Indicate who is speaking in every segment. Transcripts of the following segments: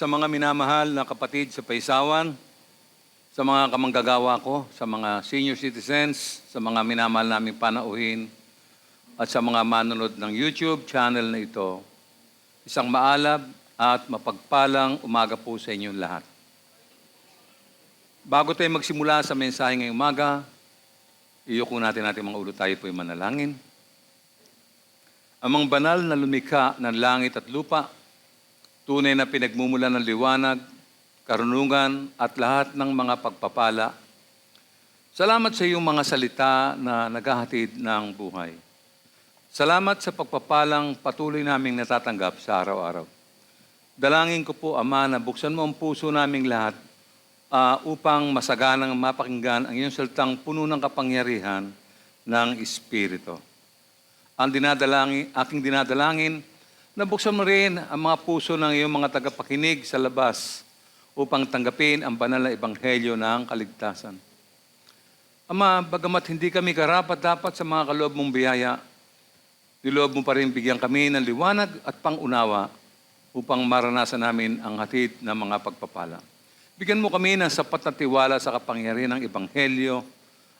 Speaker 1: sa mga minamahal na kapatid sa Paisawan, sa mga kamanggagawa ko, sa mga senior citizens, sa mga minamahal naming panauhin, at sa mga manonood ng YouTube channel na ito, isang maalab at mapagpalang umaga po sa inyong lahat. Bago tayo magsimula sa mensahe ngayong umaga, iyuko natin mga ulo, tayo po'y manalangin. Amang banal na lumikha ng langit at lupa, tunay na pinagmumula ng liwanag, karunungan at lahat ng mga pagpapala. Salamat sa iyong mga salita na naghahatid ng buhay. Salamat sa pagpapalang patuloy naming natatanggap sa araw-araw. Dalangin ko po, Ama, na buksan mo ang puso naming lahat upang masaganang mapakinggan ang iyong salitang puno ng kapangyarihan ng Espiritu. Aking dinadalangin, na buksan mo rin ang mga puso ng iyong mga tagapakinig sa labas upang tanggapin ang banal na ebanghelyo ng kaligtasan. Ama, bagamat hindi kami karapat-dapat sa mga kaloob mong biyaya, niloob mo pa rin bigyan kami ng liwanag at pangunawa upang maranasan namin ang hatid ng mga pagpapala. Bigyan mo kami ng sapat na tiwala sa kapangyarihan ng ebanghelyo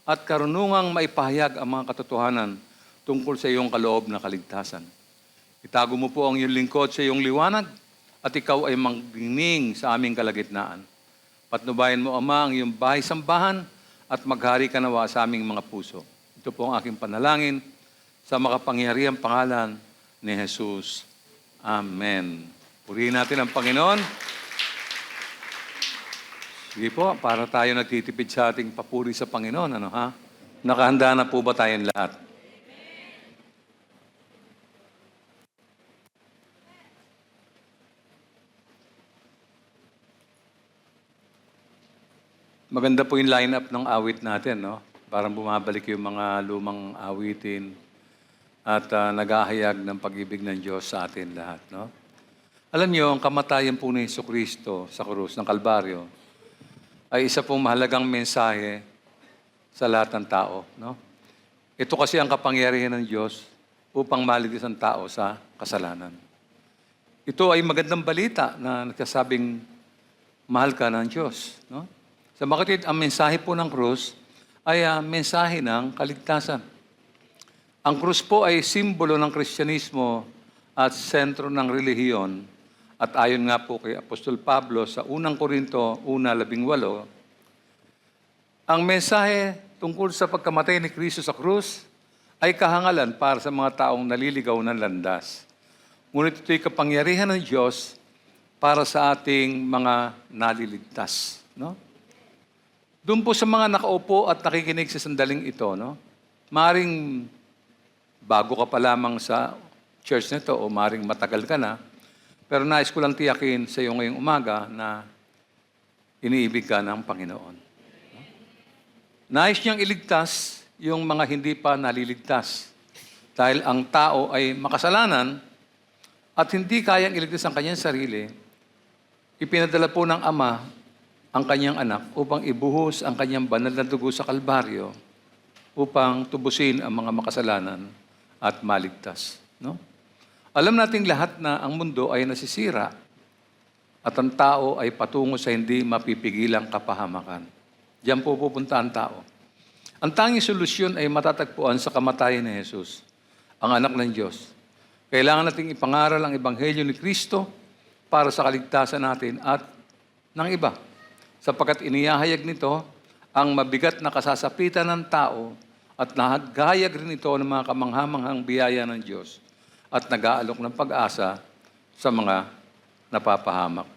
Speaker 1: at karunungang maipahayag ang mga katotohanan tungkol sa iyong kaloob na kaligtasan. Itago mo po ang iyong lingkod sa iyong liwanag at ikaw ay magdinig sa aming kalagitnaan. Patnubayan mo, Ama, ang iyong bahay-sambahan at maghari ka nawa sa aming mga puso. Ito po ang aking panalangin sa makapangyarihang pangalan ni Jesus. Amen. Purihin natin ang Panginoon. Sige po, para tayo nagtitipid sa ating papuri sa Panginoon. Nakahanda na po ba tayong lahat? Maganda po yung lineup ng awit natin, no? Parang bumabalik yung mga lumang awitin at naghahayag ng pag-ibig ng Diyos sa atin lahat, no? Alam niyo, ang kamatayan po ni Jesucristo sa krus ng Kalbaryo ay isa pong mahalagang mensahe sa lahat ng tao, no? Ito kasi ang kapangyarihan ng Diyos upang maligtas ang tao sa kasalanan. Ito ay magandang balita na nagsasabing mahal ka ng Diyos, no? Sa makatid, ang mensahe po ng krus ay mensahe ng kaligtasan. Ang krus po ay simbolo ng Kristyanismo at sentro ng relihiyon. At ayon nga po kay Apostol Pablo sa unang Korinto 1:18, ang mensahe tungkol sa pagkamatay ni Kristo sa krus ay kahangalan para sa mga taong naliligaw ng landas. Ngunit ito'y kapangyarihan ng Diyos para sa ating mga naliligtas, no? Doon po sa mga nakaupo at nakikinig sa sandaling ito, no? Maring bago ka pa lamang sa church nito o maring matagal ka na, pero nais ko lang tiyakin sa iyo ngayong umaga na iniibig ka ng Panginoon. Nais niyang iligtas yung mga hindi pa naliligtas. Dahil ang tao ay makasalanan at hindi kayang iligtas ang kanyang sarili, ipinadala po ng Ama ang kanyang anak upang ibuhos ang kanyang banal na dugo sa Kalbaryo upang tubusin ang mga makasalanan at maligtas. No? Alam nating lahat na ang mundo ay nasisira at ang tao ay patungo sa hindi mapipigilang kapahamakan. Diyan po pupunta ang tao. Ang tanging solusyon ay matatagpuan sa kamatayan ni Jesus, ang anak ng Diyos. Kailangan nating ipangaral ang ebanghelyo ni Kristo para sa kaligtasan natin at ng iba. Sapagkat inihahayag nito ang mabigat na kasasapitan ng tao at naghahayag rin ito ng mga kamanghamanghang biyaya ng Diyos at nag-aalok ng pag-asa sa mga napapahamak.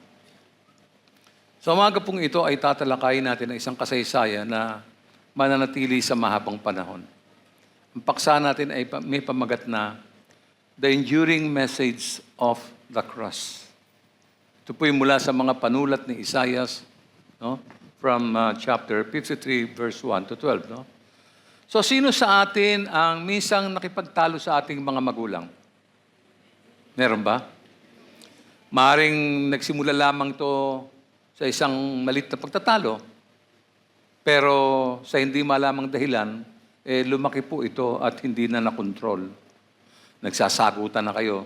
Speaker 1: Sa umaga pong ito ay tatalakayin natin ang isang kasaysayan na mananatili sa mahabang panahon. Ang paksa natin ay may pamagat na The Enduring Message of the Cross. Ito po yung mula sa mga panulat ni Isaias, no? From chapter 53, verse 1 to 12. No? So, sino sa atin ang minsang nakipagtalo sa ating mga magulang? Meron ba? Maaring nagsimula lamang to sa isang malit na pagtatalo, pero sa hindi malamang dahilan, lumaki po ito at hindi na nakontrol. Nagsasagutan na kayo.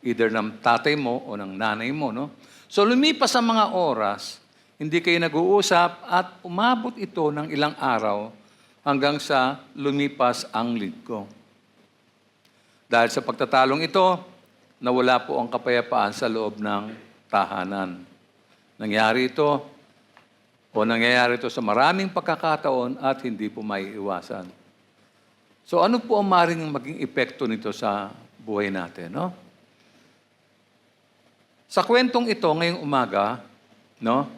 Speaker 1: either ng tatay mo o ng nanay mo, no? So lumipas ang mga oras, hindi kayo nag-uusap at umabot ito ng ilang araw hanggang sa lumipas ang linggo. Dahil sa pagtatalong ito, nawala po ang kapayapaan sa loob ng tahanan. Nangyari ito sa maraming pagkakataon at hindi po maiiwasan. So ano po ang maaaring maging epekto nito sa buhay natin, no? Sa kwentong ito ngayong umaga, no?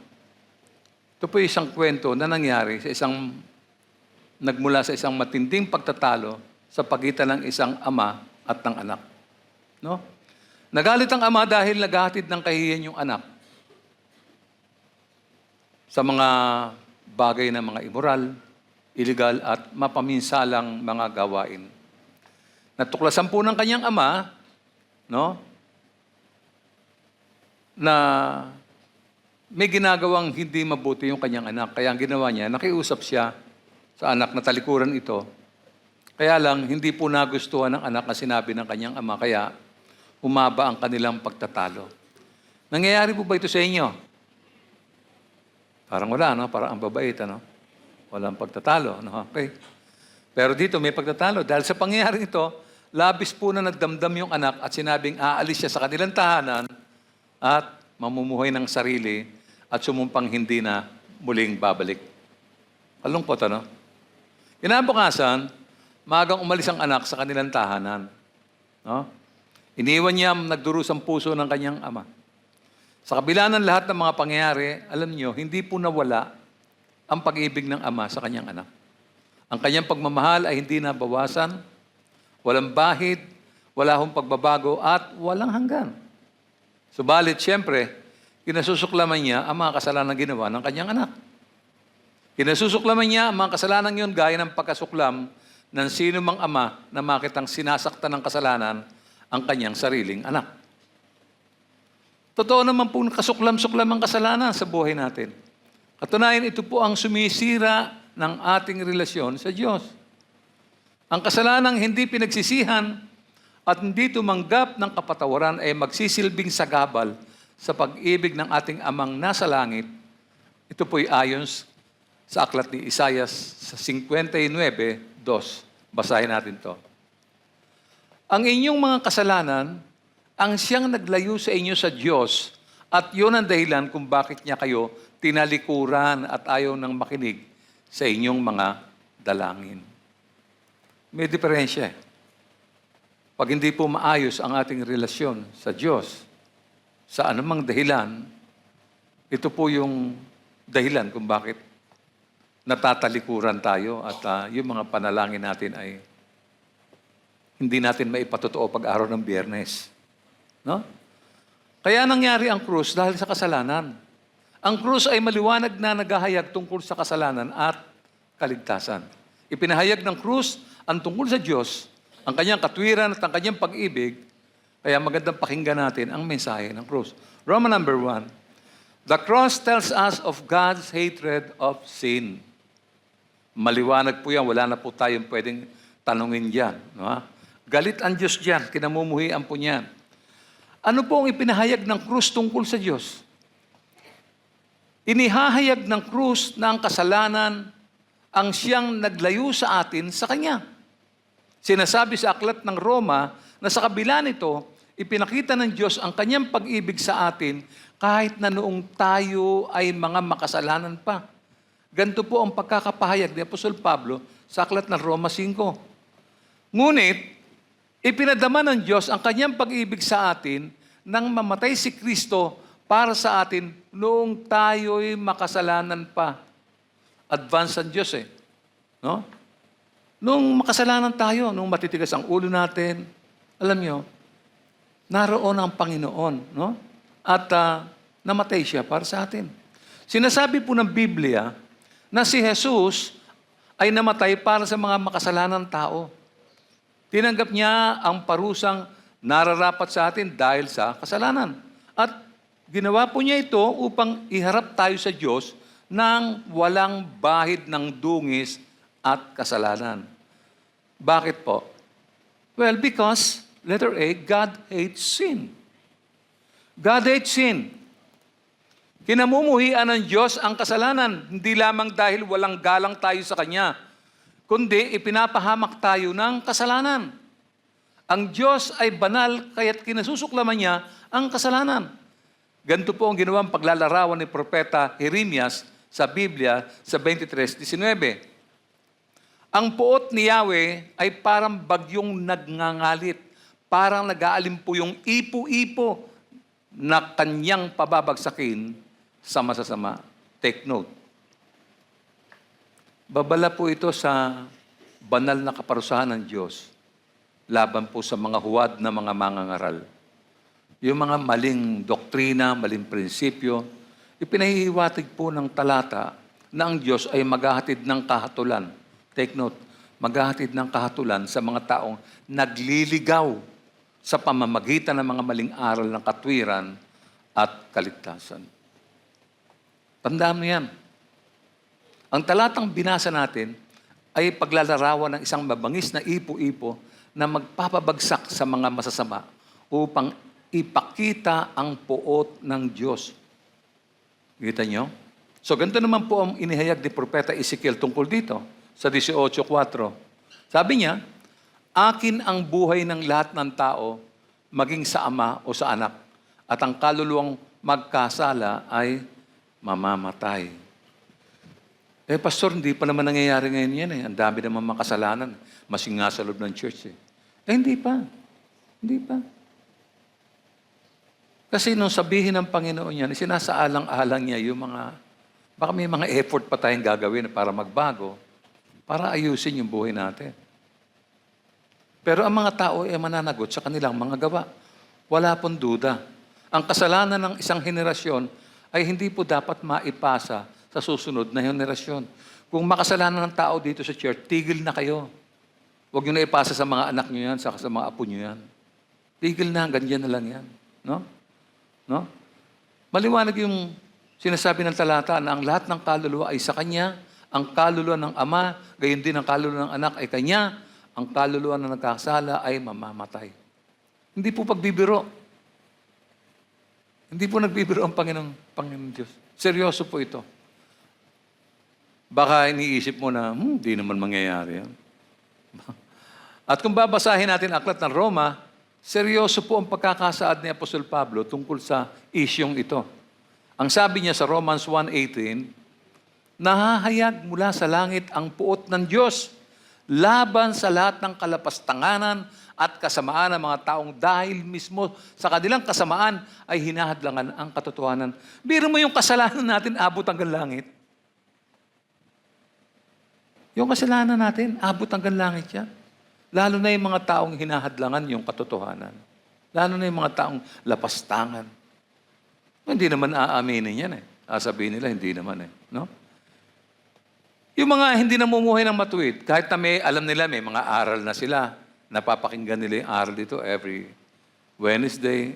Speaker 1: Ito po isang kwento na nangyari nagmula sa isang matinding pagtatalo sa pagitan ng isang ama at ng anak, no? Nagalit ang ama dahil naghahatid ng kahihiyan yung anak sa mga bagay na mga immoral, illegal at mapaminsalang mga gawain. Natuklasan po ng kanyang ama, no, na may ginagawang hindi mabuti yung kanyang anak. Kaya ang ginawa niya, nakiusap siya sa anak na talikuran ito. Kaya lang, hindi po nagustuhan ng anak na sinabi ng kanyang ama, kaya humaba ang kanilang pagtatalo. Nangyayari po ba ito sa inyo? Parang wala, no? Parang ang babait, ano? Walang pagtatalo, no? Okay. Pero dito may pagtatalo. Dahil sa pangyayaring ito, labis po na nagdamdam yung anak at sinabing aalis siya sa kanilang tahanan at mamumuhay ng sarili at sumumpang hindi na muling babalik. Kalungkot, ano? Kinabukasan, maagang umalis ang anak sa kanilang tahanan. No? Iniwan niya nagdurusang puso ng kanyang ama. Sa kabila ng lahat ng mga pangyayari, alam niyo, hindi po nawala ang pag-ibig ng ama sa kanyang anak. Ang kanyang pagmamahal ay hindi nabawasan, walang bahid, wala hong pagbabago, at walang hanggan. Subalit, siyempre, kinasusuklaman niya ang mga kasalanan ginawa ng kanyang anak. Kinasusuklaman niya ang mga kasalanan yun gaya ng pagkasuklam ng sino mang ama na makitang sinasaktan ng kasalanan ang kanyang sariling anak. Totoo naman po kasuklam-suklam ang kasalanan sa buhay natin. Katunayan, ito po ang sumisira ng ating relasyon sa Diyos. Ang kasalanang hindi pinagsisihan at hindi tumanggap ng kapatawaran ay magsisilbing sagabal sa pag-ibig ng ating amang nasa langit. Ito po'y ayon sa aklat ni Isaias sa 59:2. Basahin natin to. Ang inyong mga kasalanan ang siyang naglayo sa inyo sa Diyos at yun ang dahilan kung bakit niya kayo tinalikuran at ayaw nang makinig sa inyong mga dalangin. May diferensya. Pag hindi po maayos ang ating relasyon sa Diyos, sa anumang dahilan, ito po yung dahilan kung bakit natatalikuran tayo at yung mga panalangin natin ay hindi natin maipatotoo pag-araw ng Biyernes. No? Kaya nangyari ang krus dahil sa kasalanan. Ang krus ay maliwanag na naghahayag tungkol sa kasalanan at kaligtasan. Ipinahayag ng krus ang tungkol sa Diyos, ang kanyang katwiran at ang kanyang pag-ibig. Kaya magandang pakinggan natin ang mensahe ng krus. Roman number 1. The cross tells us of God's hatred of sin. Maliwanag po yan. Wala na po tayong pwedeng tanungin dyan. No? Galit ang Diyos dyan. Kinamumuhian po niyan. Ano po ang ipinahayag ng krus tungkol sa Diyos? Inihahayag ng krus na ang kasalanan ang siyang naglayo sa atin sa Kanya. Sinasabi sa aklat ng Roma na sa kabila nito, ipinakita ng Diyos ang Kanyang pag-ibig sa atin kahit na noong tayo ay mga makasalanan pa. Ganito po ang pagkakapahayag ni Apostol Pablo sa aklat ng Roma 5. Ngunit, ipinadama ng Diyos ang Kanyang pag-ibig sa atin nang mamatay si Kristo para sa atin noong tayo'y makasalanan pa. Advance ang Diyos eh. No? Noong makasalanan tayo, noong matitigas ang ulo natin, alam nyo, naroon ang Panginoon. No? At namatay siya para sa atin. Sinasabi po ng Biblia na si Jesus ay namatay para sa mga makasalanan tao. Tinanggap niya ang parusang nararapat sa atin dahil sa kasalanan. At ginawa po niya ito upang iharap tayo sa Diyos nang walang bahid ng dungis at kasalanan. Bakit po? Well, because, letter A, God hates sin. God hates sin. Kinamumuhian ng Diyos ang kasalanan, hindi lamang dahil walang galang tayo sa Kanya, kundi ipinapahamak tayo ng kasalanan. Ang Diyos ay banal, kaya't kinasusuklaman niya ang kasalanan. Ganito po ang ginawang paglalarawan ni Propeta Jeremias sa Biblia sa 23:19. Ang puot ni Yahweh ay parang bagyong nagngangalit, parang nag-aalimpo yung ipo-ipo na kanyang pababagsakin sa masasama. Take note. Babala po ito sa banal na kaparusahan ng Diyos laban po sa mga huwad na mga mangangaral. Yung mga maling doktrina, maling prinsipyo, ipinahihiwatig po ng talata na ang Diyos ay maghahatid ng kahatulan. Take note, maghahatid ng kahatulan sa mga taong nagliligaw sa pamamagitan ng mga maling aral ng katwiran at kaligtasan. Tandaan mo yan. Ang talatang binasa natin ay paglalarawan ng isang mabangis na ipo-ipo na magpapabagsak sa mga masasama upang ipakita ang puot ng Diyos. Kita nyo? So, ganito naman po ang inihayag ni Propeta Ezekiel tungkol dito sa 18:4. Sabi niya, akin ang buhay ng lahat ng tao, maging sa ama o sa anak, at ang kaluluwang magkasala ay mamamatay. Pastor, hindi pa naman nangyayari ngayon yan eh. Ang dami naman makasalanan. Masing nga sa loob ng church eh. Hindi pa. Hindi pa. Kasi nung sabihin ng Panginoon yan, sinasaalang-alang niya yung mga, baka may mga effort pa tayong gagawin para magbago, para ayusin yung buhay natin. Pero ang mga tao ay mananagot sa kanilang mga gawa. Wala pong duda. Ang kasalanan ng isang henerasyon ay hindi po dapat maipasa sa susunod na henerasyon. Kung makasalanan ng tao dito sa church, tigil na kayo. Huwag nyo na ipasa sa mga anak nyo yan, sa mga apo nyo yan. Tigil na, ganyan na lang yan. No? No? Maliwanag yung sinasabi ng talata na ang lahat ng kaluluwa ay sa Kanya, ang kaluluwa ng Ama, gayon din ang kaluluwa ng anak ay Kanya, ang kaluluwa na nagkasala ay mamamatay. Hindi po pagbibiro. Hindi po nagbibiro ang Panginoon Diyos. Seryoso po ito. Baka iniisip mo na, hindi naman mangyayari yan. At kung babasahin natin ang aklat ng Roma, seryoso po ang pagkakasaad ni Apostol Pablo tungkol sa isyong ito. Ang sabi niya sa Romans 1:18, nahahayag mula sa langit ang puot ng Diyos laban sa lahat ng kalapastanganan at kasamaan ng mga taong dahil mismo sa kanilang kasamaan ay hinahadlangan ang katotohanan. Biro mo yung kasalanan natin abot hanggang langit. Yung kasalanan natin, abot hanggang langit yan. Lalo na yung mga taong hinahadlangan yung katotohanan. Lalo na yung mga taong lapastangan. Hindi naman aaminin yan eh. Sabihin nila, hindi naman eh. No? Yung mga hindi namumuhay ng matuwid, kahit na alam nila, may mga aral na sila, napapakinggan nila yung aral dito every Wednesday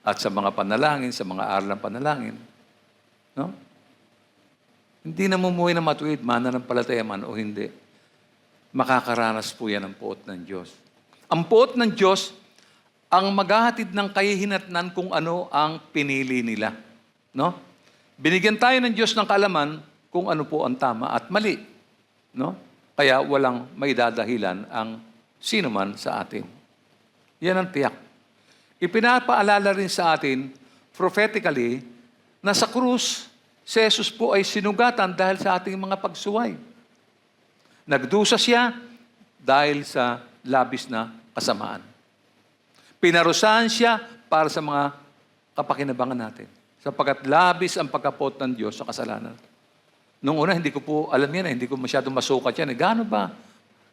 Speaker 1: at sa mga panalangin, sa mga aral ng panalangin. No? Hindi namumuhay ng matuwid, mananampalataya man o hindi. Makakaranas po yan ang puot ng Diyos. Ang puot ng Diyos, ang maghahatid ng kahihinatnan kung ano ang pinili nila. No? Binigyan tayo ng Diyos ng kaalaman kung ano po ang tama at mali. No? Kaya walang may dadahilan ang sino man sa atin. Yan ang tiyak. Ipinapaalala rin sa atin, prophetically, na sa krus, si Jesus po ay sinugatan dahil sa ating mga pagsuway. Nagdusa siya dahil sa labis na kasamaan. Pinarusahan siya para sa mga kapakinabangan natin. Sapagkat labis ang pagkapot ng Diyos sa kasalanan. Noong una, hindi ko po alam yan, hindi ko masyadong masukat yan. Gaano ba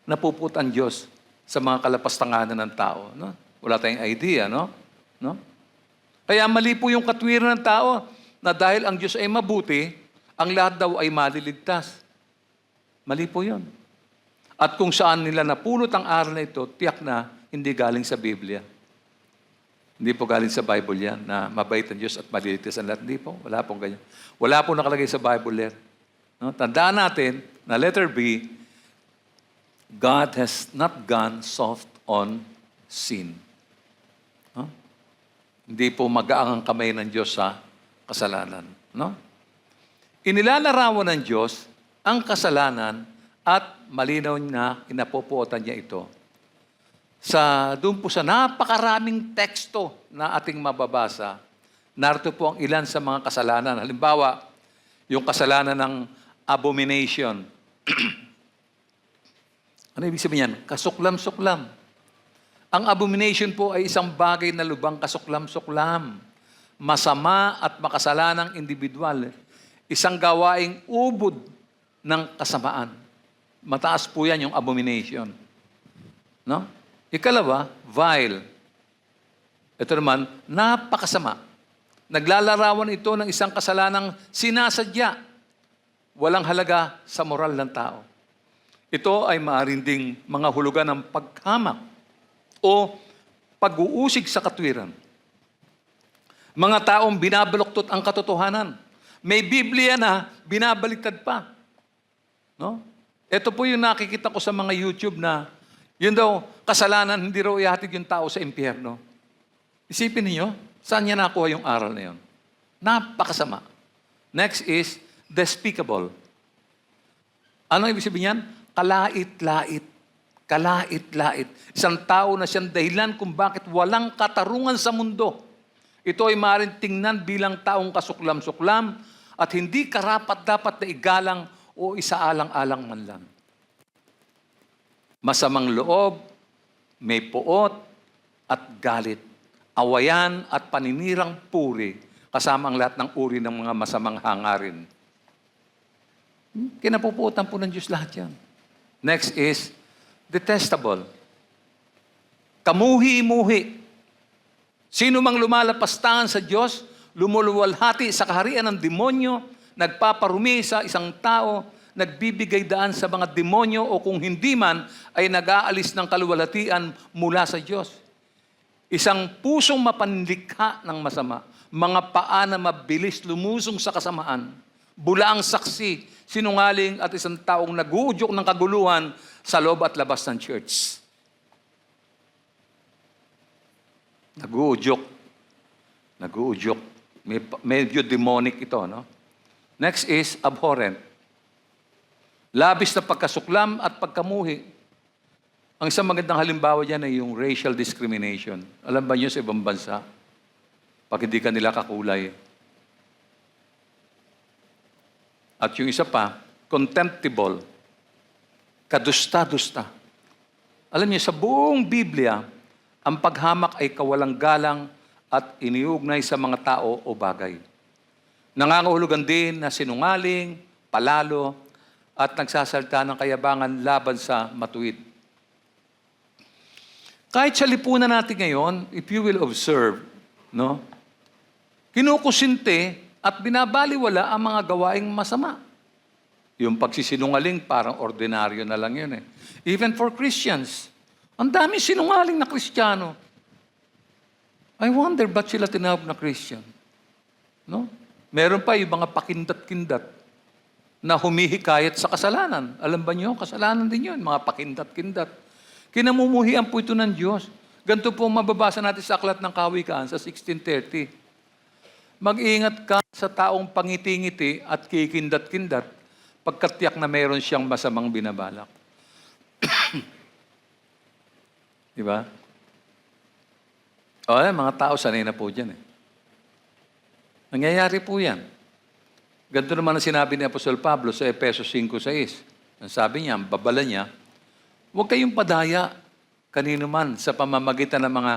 Speaker 1: napuput ang Diyos sa mga kalapastanganan ng tao? No? Wala tayong idea, no? No? Kaya mali po yung katwiran ng tao na dahil ang Diyos ay mabuti, ang lahat daw ay maliligtas. Mali po yun. At kung saan nila napulot ang aral na ito, tiyak na hindi galing sa Biblia. Hindi po galing sa Bible yan, na mabait ang Diyos at maliligtas ang lahat. Hindi po, wala pong ganyan. Wala po nakalagay sa Bible yan. No? Tandaan natin na letter B, God has not gone soft on sin. No? Hindi po magaang ang kamay ng Diyos sa kasalanan. No? Inilalarawan ng Diyos ang kasalanan at malinaw na inapopuotan niya ito. Doon po sa napakaraming teksto na ating mababasa, narito po ang ilan sa mga kasalanan. Halimbawa, yung kasalanan ng abomination. Ano ibig sabihin yan? Kasuklam-suklam. Ang abomination po ay isang bagay na lubang kasuklam-suklam. Masama at makasalanang individual. Isang gawaing ubod ng kasamaan. Mataas po yan yung abomination. No? Ikalawa, vile. Ito naman, napakasama. Naglalarawan ito ng isang kasalanang sinasadya. Walang halaga sa moral ng tao. Ito ay maaaring ding mga hulugan ng paghamak o pag-uusig sa katwiran. Mga taong binabaluktot ang katotohanan. May Biblia na binabaliktad pa. No? Ito po yung nakikita ko sa mga YouTube na yun daw, kasalanan, hindi raw ihatid yung tao sa impyerno. Isipin niyo, saan niya nakuha yung aral na yun? Napakasama. Next is despicable. Ano ibig sabihin yan? Kalait-lait. Kalait-lait. Isang tao na siyang dahilan kung bakit walang katarungan sa mundo. Ito ay maaaring tingnan bilang taong kasuklam-suklam at hindi karapat-dapat na igalang o isaalang-alang man lang. Masamang loob, may puot at galit, awayan at paninirang puri, kasama ang lahat ng uri ng mga masamang hangarin. Kinapupuotan po ng Diyos lahat yan. Next is detestable. Kamuhi-muhi. Sino mang lumalapastangan sa Diyos, lumuluwalhati sa kaharian ng demonyo, nagpaparumi sa isang tao, nagbibigay daan sa mga demonyo o kung hindi man ay nag-aalis ng kaluwalhatian mula sa Diyos. Isang pusong mapanlikha ng masama, mga paa na mabilis lumusong sa kasamaan, bulaang saksi, sinungaling at isang taong nag-uudyok ng kaguluhan sa loob at labas ng church. Nag-uudyok. Nag-uudyok. Medyo demonic ito, no? Next is abhorrent. Labis na pagkasuklam at pagkamuhi. Ang isang magandang halimbawa dyan ay yung racial discrimination. Alam ba niyo sa ibang bansa? Pag hindi ka nila kakulay. At yung isa pa, contemptible. Kadusta-dusta. Alam niyo, sa buong Biblia, ang paghamak ay kawalang galang at iniugnay sa mga tao o bagay. Nangangahulugan din na sinungaling, palalo, at nagsasalta ng kayabangan laban sa matuwid. Kahit sa lipunan natin ngayon, if you will observe, no, kinukusinte at binabaliwala ang mga gawaing masama. Yung pagsisinungaling, parang ordinaryo na lang yun eh. Even for Christians, ang dami sinungaling na Kristiyano. I wonder ba't sila tinawag na Christian? No? Meron pa yung mga pakindat-kindat na humihikayat sa kasalanan. Alam ba niyo, kasalanan din yun, mga pakindat-kindat. Kinamumuhian po ito ng Diyos. Ganito po mababasa natin sa Aklat ng Kawikaan sa 16:30. Mag-ingat ka sa taong pangiti-ngiti at kikindat-kindat pagkat tiyak na mayroon siyang masamang binabalak. Di ba? O, mga tao sanay na po dyan eh. Nangyayari po yan. Ganito naman ang sinabi ni Apostol Pablo sa Efesos 5:6. Ang sabi niya, ang babala niya, huwag kayong padaya kanino man sa pamamagitan ng mga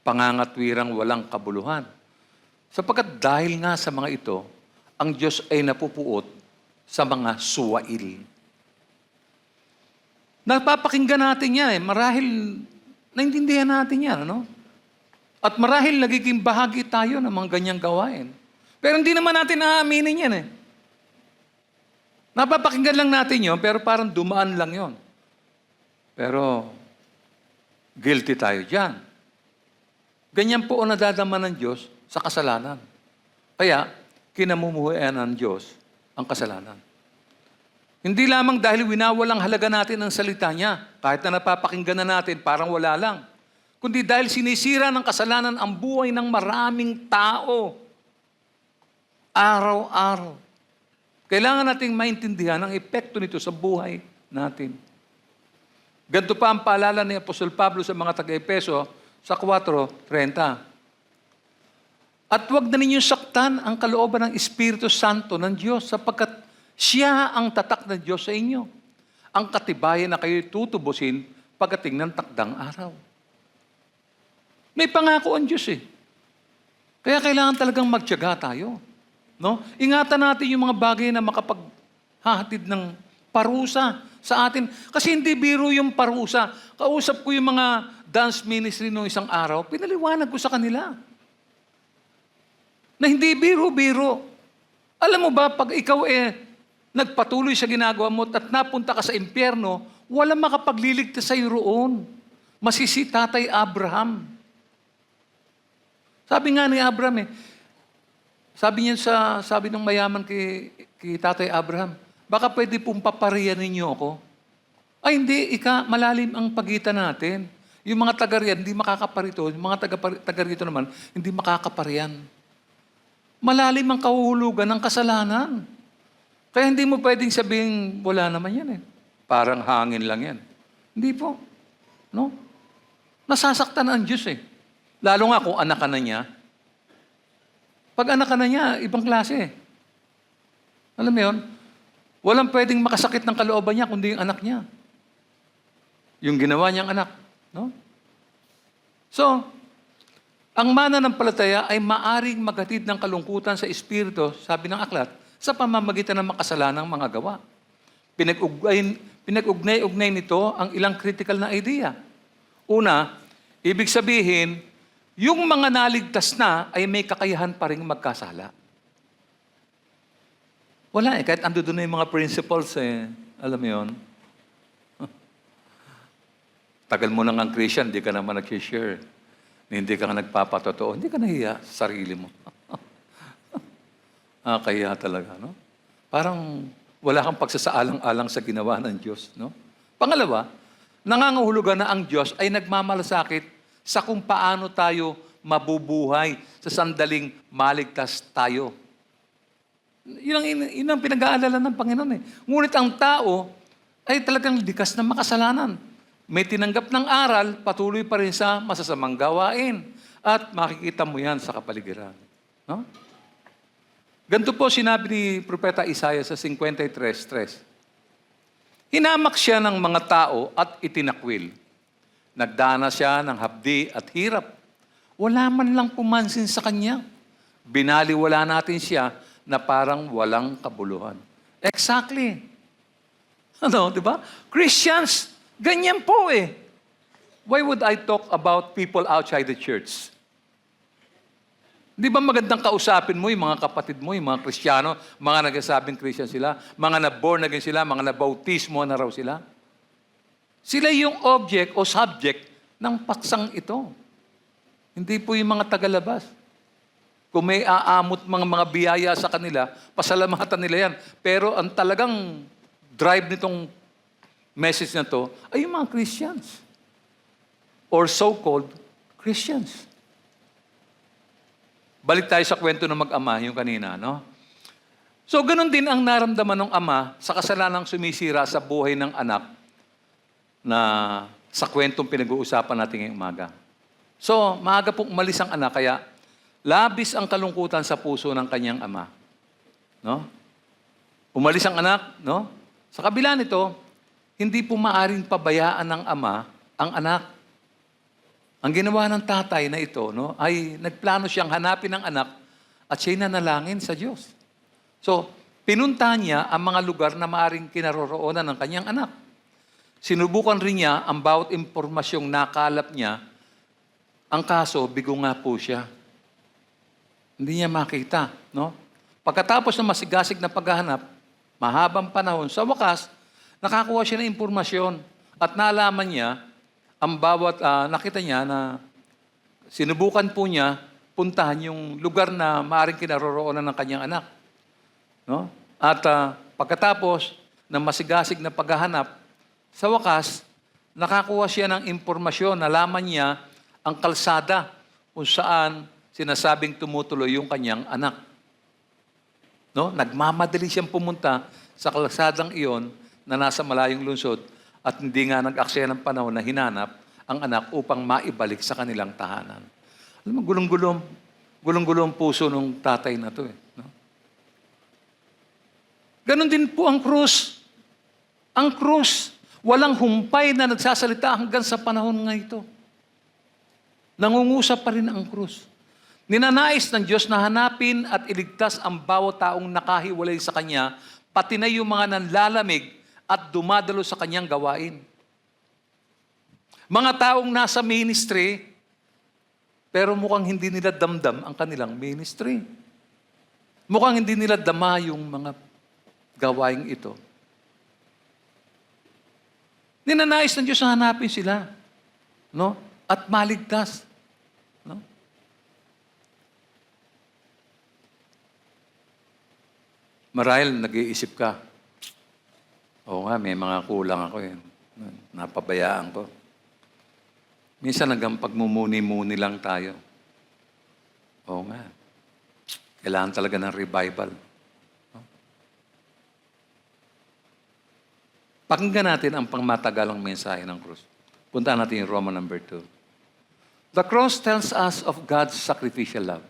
Speaker 1: pangangatwirang walang kabuluhan. Sapagkat dahil nga sa mga ito, ang Diyos ay napupuot sa mga suwail. Napapakinggan natin yan eh. Marahil naintindihan natin yan, ano? At marahil nagiging bahagi tayo ng mga ganyang gawain. Pero hindi naman natin naaaminin yan eh. Napapakinggan lang natin yon, pero parang dumaan lang yon. Pero, guilty tayo dyan. Ganyan po ang nadadama ng Diyos sa kasalanan. Kaya, kinamumuhian ng Diyos ang kasalanan. Hindi lamang dahil winawalang halaga natin ang salita niya, kahit na napapakinggan na natin, parang wala lang. kundi dahil sinisira ng kasalanan ang buhay ng maraming tao. Araw-araw. Kailangan nating maintindihan ang epekto nito sa buhay natin. Ganito pa ang paalala ni Apostol Pablo sa mga taga-Epeso sa 4:30. At huwag na ninyong saktan ang kalooban ng Espiritu Santo ng Diyos sapagkat siya ang tatak ng Diyos sa inyo. Ang katibayan na kayo'y tutubusin pagdating ng takdang araw. May pangako ang Diyos eh. Kaya kailangan talagang magtiyaga tayo. No? Ingatan natin yung mga bagay na makapaghahatid ng parusa sa atin. Kasi hindi biro yung parusa. Kausap ko yung mga dance ministry noong isang araw, pinaliwanag ko sa kanila. Na hindi biro-biro. Alam mo ba, pag ikaw nagpatuloy sa ginagawa mo at napunta ka sa impyerno, walang makapagliligtas sa'yo roon. Masisi Tatay Abraham. Sabi nga ni Abraham sabi ng mayaman kay Tatay Abraham, baka pwede pong papariyan ninyo ako. Ay hindi, malalim ang pagitan natin. Yung mga taga-riyan, hindi makakaparito. Yung mga taga-rito naman, hindi makakapariyan. Malalim ang kahuhulugan ng kasalanan. Kaya hindi mo pwedeng sabihin, wala naman yan Parang hangin lang yan. Hindi po. No? Nasasaktan ang Diyos Lalo nga kung anak ka na niya. Pag anak ka na niya, ibang klase Alam mo yun? Walang pwedeng makasakit ng kalooban niya kundi yung anak niya. Yung ginawa niyang anak. No? So, ang mananampalataya ay maaring maghatid ng kalungkutan sa espiritu, sabi ng aklat, sa pamamagitan ng makasalanang mga gawa. Pinag-ugnay-ugnay nito ang ilang critical na idea. Una, ibig sabihin, yung mga naligtas na ay may kakayahan pa rin magkasala. Wala kahit ando doon na yung mga principles Alam mo yun? Tagal mo nang ang Christian, hindi ka naman nag-share. Hindi ka nagpapatotoo, hindi ka nahiya sa sarili mo. Kaya talaga, no? Parang wala kang pagsasaalang-alang sa ginawa ng Diyos, no? Pangalawa, nangangahulugan na ang Diyos ay nagmamalasakit sa kung paano tayo mabubuhay sa sandaling maligtas tayo. Yun ang pinag-aalala ng Panginoon Ngunit ang tao ay talagang likas na makasalanan. May tinanggap ng aral, patuloy pa rin sa masasamang gawain. At makikita mo yan sa kapaligiran. No? Ganito po sinabi ni Propeta Isaiah sa 53:3. Hinamak siya ng mga tao at itinakwil. Nagdana siya ng hapdi at hirap. Wala man lang pumansin sa kanya. Binaliwala natin siya na parang walang kabuluhan. Exactly. Di ba? Christians, ganyan po Why would I talk about people outside the church? Di ba magandang kausapin mo yung mga kapatid mo, yung mga Kristiyano, mga nagsasabing Christian sila, mga na-born again sila, mga nabautismo na raw sila? Sila yung object o subject ng paksang ito. Hindi po yung mga tagalabas. Kung may aamot mga biyaya sa kanila, pasalamatan nila yan. Pero ang talagang drive nitong message na to ay yung mga Christians. Or so-called Christians. Balik tayo sa kwento ng mag-ama, yung kanina, no? So, ganun din ang naramdaman ng ama sa kasalanang sumisira sa buhay ng anak na sa kwentong pinag-uusapan natin ngayong umaga. So, maaga pong umalis ang anak, kaya labis ang kalungkutan sa puso ng kanyang ama. No? Umalis ang anak, no? Sa kabila nito, hindi po maaring pabayaan ng ama ang anak. Ang ginawa ng tatay na ito, no, ay nagplano siyang hanapin ang anak at siya'y nanalangin sa Diyos. So, pinunta niya ang mga lugar na maaring kinaroroonan ng kanyang anak. Sinubukan rin niya ang bawat impormasyong nakalap niya. Ang kaso, bigo nga po siya. Hindi niya makita. No? Pagkatapos ng masigasig na paghahanap, mahabang panahon, sa wakas, nakakuha siya ng impormasyon at nalaman niya ang bawat, nakita niya na sinubukan po niya puntahan yung lugar na maaaring kinaroroonan ng kanyang anak. No? At pagkatapos ng masigasig na paghahanap, sa wakas, nakakuha siya ng impormasyon, nalaman niya ang kalsada kung saan sinasabing tumutuloy yung kanyang anak. No? Nagmamadali siyang pumunta sa kalsadang iyon na nasa malayong lungsod at hindi nga nag-aksaya ng panahon na hinanap ang anak upang maibalik sa kanilang tahanan. Alam mo, gulong-gulong puso ng tatay na to. No? Ganon din po ang krus. Ang krus, walang humpay na nagsasalita hanggang sa panahon nga ito. Nangungusap pa rin ang krus. Ninanais ng Diyos na hanapin at iligtas ang bawat taong nakahiwalay sa Kanya, pati na yung mga nanlalamig at dumadalo sa Kanyang gawain. Mga taong nasa ministry, pero mukhang hindi nila damdam ang kanilang ministry. Mukhang hindi nila dama yung mga gawain ito. Ninanais ng Diyos na hanapin sila, no? At maligtas. No? Marahil nag-iisip ka, oo nga, may mga kulang ako eh. Napabayaan ko. Minsan hanggang pagmumuni-muni lang tayo. Oo nga. Kailangan talaga ng revival. No? Pakinggan natin ang pangmatagalang mensahe ng krus. Puntaan natin yung Roma number 2. The cross tells us of God's sacrificial love.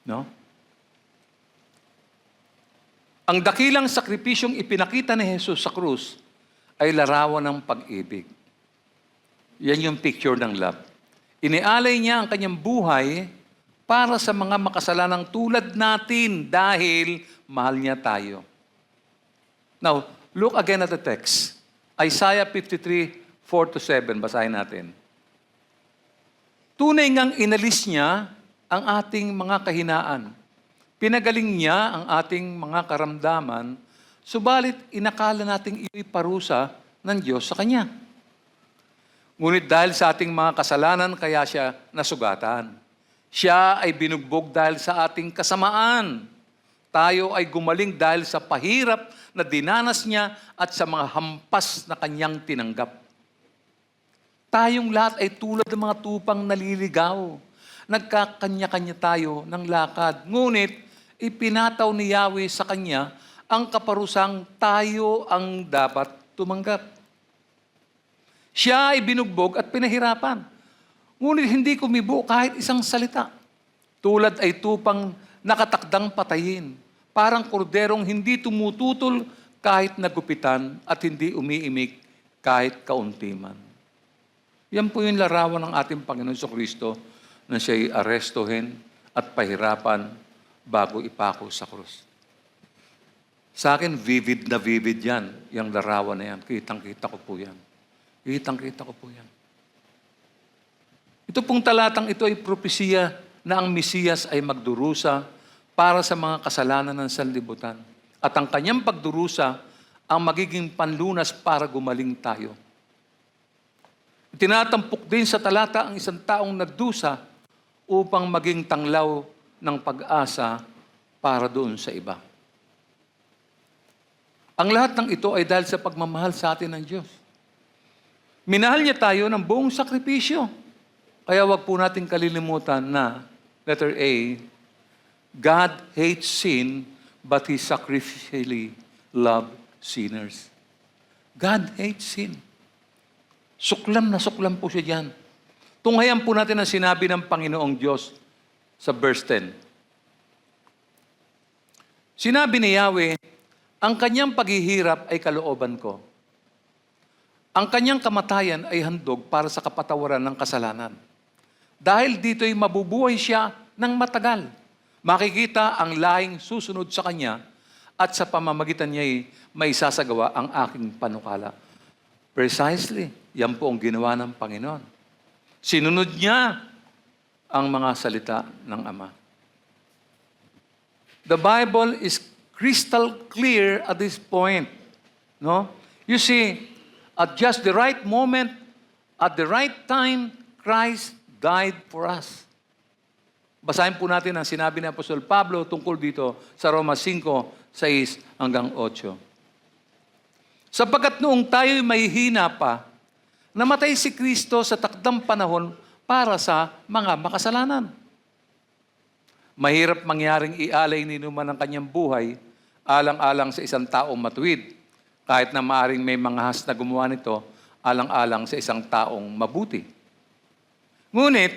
Speaker 1: No? Ang dakilang sakripisyong ipinakita ni Jesus sa krus ay larawan ng pag-ibig. Yan yung picture ng love. Inialay niya ang kanyang buhay para sa mga makasalanang tulad natin dahil mahal niya tayo. Now, look again at the text. Isaiah 53, 4-7, basahin natin. Tunay ngang inalis niya ang ating mga kahinaan. Pinagaling niya ang ating mga karamdaman, subalit inakala nating iyo'y parusa ng Diyos sa Kanya. Ngunit dahil sa ating mga kasalanan, kaya siya nasugatan. Siya ay binugbog dahil sa ating kasamaan. Tayo ay gumaling dahil sa pahirap na dinanas niya at sa mga hampas na Kanyang tinanggap. Tayong lahat ay tulad ng mga tupang naliligaw. Nagkakanya-kanya tayo ng lakad. Ngunit ipinataw ni Yahweh sa Kanya ang kaparusang tayo ang dapat tumanggap. Siya ay binugbog at pinahirapan. Ngunit hindi kumibo kahit isang salita. Tulad ay tupang nakatakdang patayin. Parang korderong hindi tumututol kahit nagupitan at hindi umiimik kahit kaunti man. Yan po yung larawan ng ating Panginoon Kristo na siya'y arestuhin at pahirapan bago ipako sa krus. Sa akin, vivid na vivid yan, yung larawan na yan. Kitang-kita ko po yan. Kitang-kita ko po yan. Ito pong talatang ito ay propesiya na ang Mesiyas ay magdurusa para sa mga kasalanan ng sanlibutan. At ang kanyang pagdurusa ang magiging panlunas para gumaling tayo. Tinatampok din sa talata ang isang taong nagdusa upang maging tanglaw ng pag-asa para doon sa iba. Ang lahat ng ito ay dahil sa pagmamahal sa atin ng Diyos. Minahal niya tayo ng buong sakripisyo. Kaya wag po natin kalilimutan na, letter A, God hates sin, but He sacrificially loves sinners. God hates sin. Suklam na suklam po siya dyan. Tunghayan po natin ang sinabi ng Panginoong Diyos sa verse 10. Sinabi ni Yahweh, ang kanyang paghihirap ay kalooban ko. Ang kanyang kamatayan ay handog para sa kapatawaran ng kasalanan. Dahil dito'y mabubuhay siya ng matagal. Makikita ang lahing susunod sa kanya at sa pamamagitan niya'y may sasagawa ang aking panukala. Precisely, yan po ang ginawa ng Panginoon. Sinunod niya ang mga salita ng Ama. The Bible is crystal clear at this point. No? You see, at just the right moment, at the right time, Christ died for us. Basahin po natin ang sinabi ni Apostol Pablo tungkol dito sa Roma 5:6 hanggang 8. Sapagkat noong tayo'y mahihina pa, Namatay si Kristo sa takdang panahon para sa mga makasalanan. Mahirap mangyaring ialay ni Numan ang kanyang buhay alang-alang sa isang taong matuwid, kahit na maaring may mga has na gumawa nito alang-alang sa isang taong mabuti. Ngunit,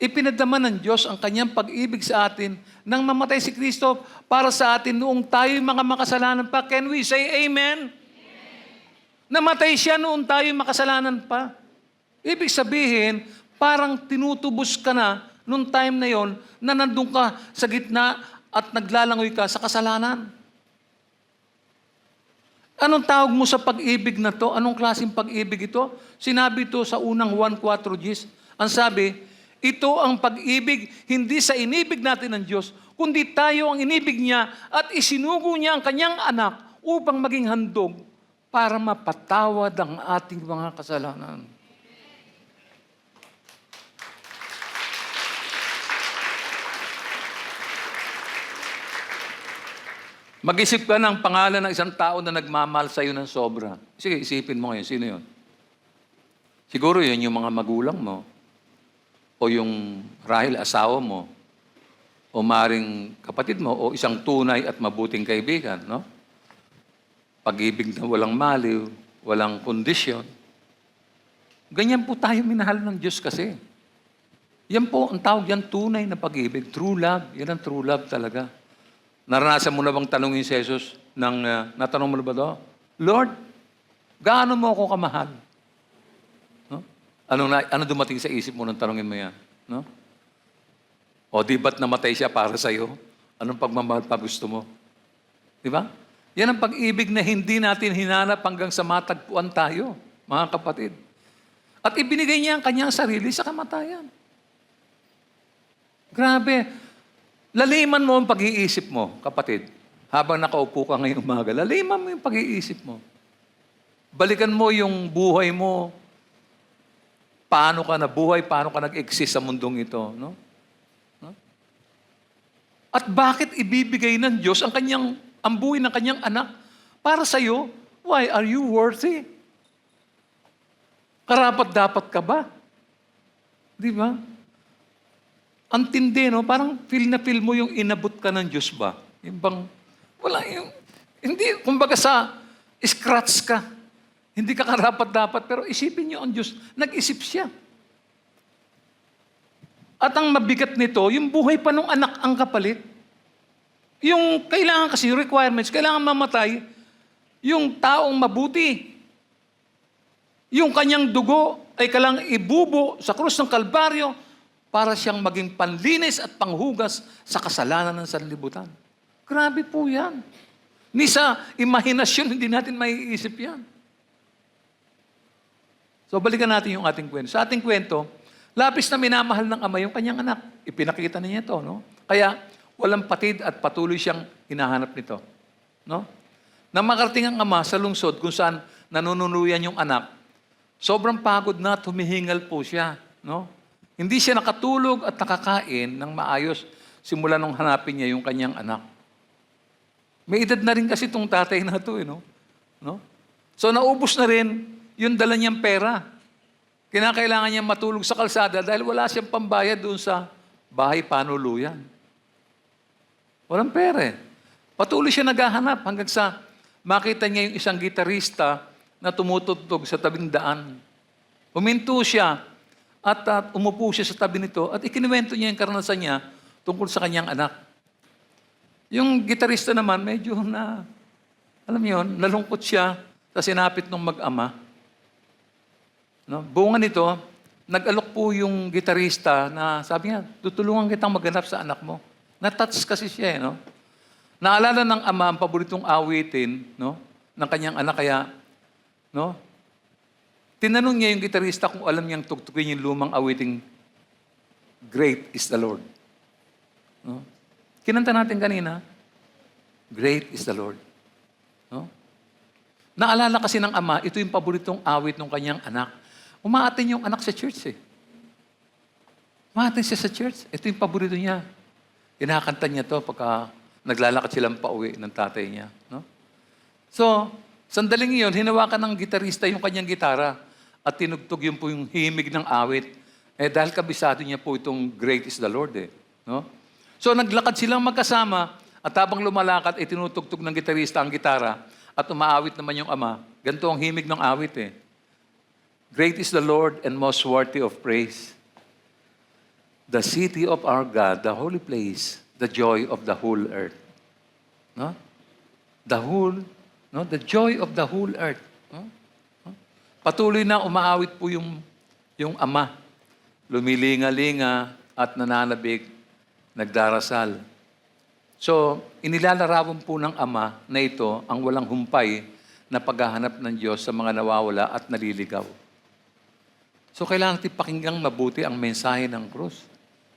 Speaker 1: ipinadama ng Diyos ang kanyang pag-ibig sa atin nang mamatay si Kristo para sa atin noong tayo'y mga makasalanan pa. Can we say amen? Namatay siya noong tayo'y makasalanan pa. Ibig sabihin, parang tinutubos ka na noong time na yon na nandun ka sa gitna at naglalangoy ka sa kasalanan. Anong tawag mo sa pag-ibig na to? Anong klaseng pag-ibig ito? Sinabi ito sa unang 1:4 Ang sabi, ito ang pag-ibig, hindi sa inibig natin ng Diyos, kundi tayo ang inibig niya at isinugo niya ang kanyang anak upang maging handog para mapatawad ang ating mga kasalanan. Mag-isip ka ng pangalan ng isang tao na nagmamahal sa iyo ng sobra. Sige, isipin mo ngayon, sino yun? Siguro yun yung mga magulang mo, o yung rahil asawa mo, o maring kapatid mo, o isang tunay at mabuting kaibigan, no? Pag-ibig na walang maliw, walang kondisyon. Ganyan po tayo minahal ng Diyos kasi. Yan po, ang tawag yan, tunay na pag-ibig. True love. Yan ang true love talaga. Naranasan mo na bang tanungin si Jesus natanong mo na ba ito? Lord, gaano mo ako kamahal? No? Ano dumating sa isip mo nang tanungin mo yan? No? O di ba't namatay siya para sa'yo? Anong pagmamahal pa gusto mo? Di ba? Yan ang pag-ibig na hindi natin hinanap hanggang sa matagpuan tayo, mga kapatid. At ibinigay niya ang kanyang sarili sa kamatayan. Grabe. Laliman mo ang pag-iisip mo, kapatid. Habang nakaupo ka ngayong umaga, laliman mo yung pag-iisip mo. Balikan mo yung buhay mo. Paano ka nabuhay, paano ka nag-exist sa mundong ito. No? At bakit ibibigay ng Diyos ang buhay ng kanyang anak para sa iyo? Why? Are you worthy? Karapat-dapat ka ba? Di ba? Ang tindi, no? Parang feel na feel mo yung inabot ka ng Diyos ba? Yung bang, wala yung, hindi, kumbaga sa scratch ka. Hindi ka karapat-dapat, pero isipin niyo ang Diyos, nag-isip siya. At ang mabigat nito, yung buhay pa nung anak ang kapalit. Yung kailangan kasi, requirements, kailangan mamatay yung taong mabuti. Yung kanyang dugo ay kailangang ibubo sa krus ng Kalbaryo para siyang maging panlinis at panghugas sa kasalanan ng sanlibutan. Grabe po yan. Ni sa imahinasyon, hindi natin maiisip yan. So, balikan natin yung ating kwento. Sa ating kwento, labis na minamahal ng ama yung kanyang anak. Ipinakita niya ito, no? Kaya, walang patid at patuloy siyang hinahanap nito. No? Nang makarating ang ama sa lungsod kung saan nanunuluyan yung anak, sobrang pagod na, humihingal po siya. No? Hindi siya nakatulog at nakakain ng maayos simula nung hanapin niya yung kanyang anak. May edad na rin kasi itong tatay na ito, no? So naubos na rin yung dala niyang pera. Kinakailangan niya matulog sa kalsada dahil wala siyang pambayad doon sa bahay panuluyan. Walang pera eh. Patuloy siya naghahanap hanggang sa makita niya yung isang gitarista na tumutugtog sa tabing daan. Huminto siya at umupo siya sa tabi nito at ikinuwento niya yung karanasan niya tungkol sa kanyang anak. Yung gitarista naman, medyo alam niyo yun, nalungkot siya sa sinapit ng mag-ama. No? Bunga nito, nag-alok po yung gitarista na sabi niya, tutulungan kitang maghanap sa anak mo. Na-touch kasi siya, no? Naalala ng ama ang paboritong awitin, no? Ng kanyang anak, kaya, no? Tinanong niya yung gitarista kung alam niyang tugtugin yung lumang awiting, Great is the Lord. No? Kinanta natin kanina, Great is the Lord. No? Naalala kasi ng ama, ito yung paboritong awit ng kanyang anak. Umaatin yung anak sa church eh. Umaatin siya sa church. Ito yung paborito niya. Kinakanta niya to pagka naglalakad silang pauwi ng tatay niya. No? So, sandaling iyon, hinawakan ng gitarista yung kanyang gitara at tinugtog yun po yung himig ng awit. Dahil kabisado niya po itong great is the Lord no? So naglakad silang magkasama at habang lumalakad, tinutugtog ng gitarista ang gitara at umaawit naman yung ama. Ganito ang himig ng awit Great is the Lord and most worthy of praise. The city of our God, the holy place, the joy of the whole earth. No? The joy of the whole earth. No? Patuloy na umaawit po yung ama. Lumilinga-linga at nananabig, nagdarasal. So, inilalarawan po ng ama na ito ang walang humpay na paghahanap ng Diyos sa mga nawawala at naliligaw. So, kailangan natin pakinggang mabuti ang mensahe ng krus.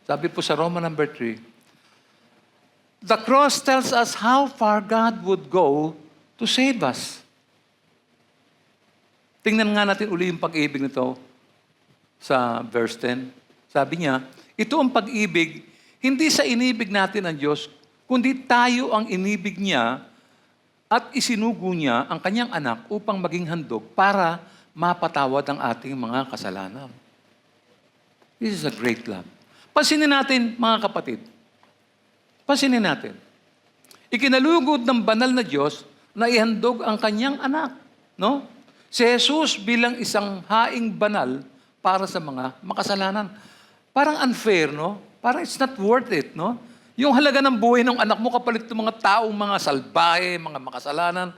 Speaker 1: Sabi po sa Roma number 3, the cross tells us how far God would go to save us. Tingnan nga natin uli yung pag-ibig nito sa verse 10. Sabi niya, ito ang pag-ibig, hindi sa inibig natin ang Diyos, kundi tayo ang inibig niya at isinugo niya ang kanyang anak upang maging handog para mapatawad ang ating mga kasalanan. This is a great love. Pansinin natin, mga kapatid. Pansinin natin. Ikinalugod ng banal na Diyos na ihandog ang kanyang anak. No? Si Jesus bilang isang haing banal para sa mga makasalanan. Parang unfair, no? Parang it's not worth it, no? Yung halaga ng buhay ng anak mo kapalit ng mga taong mga salbahe, mga makasalanan.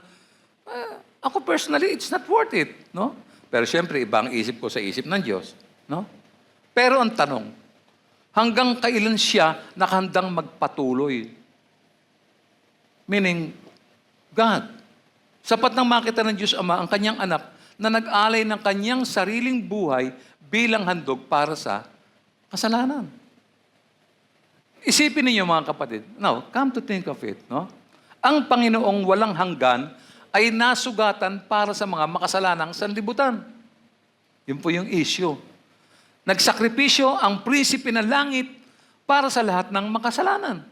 Speaker 1: Ako personally, it's not worth it, no? Pero siyempre, iba ang isip ko sa isip ng Diyos, no? Pero ang tanong, hanggang kailan siya nakahandang magpatuloy? Meaning, God, sapat nang makita ng Diyos Ama ang kanyang anak na nag-alay ng kanyang sariling buhay bilang handog para sa kasalanan. Isipin ninyo mga kapatid. Now, come to think of it, no? Ang Panginoong walang hanggan ay nasugatan para sa mga makasalanang sanlibutan. Yun po yung issue. Nagsakripisyo ang prinsipe ng langit para sa lahat ng makasalanan.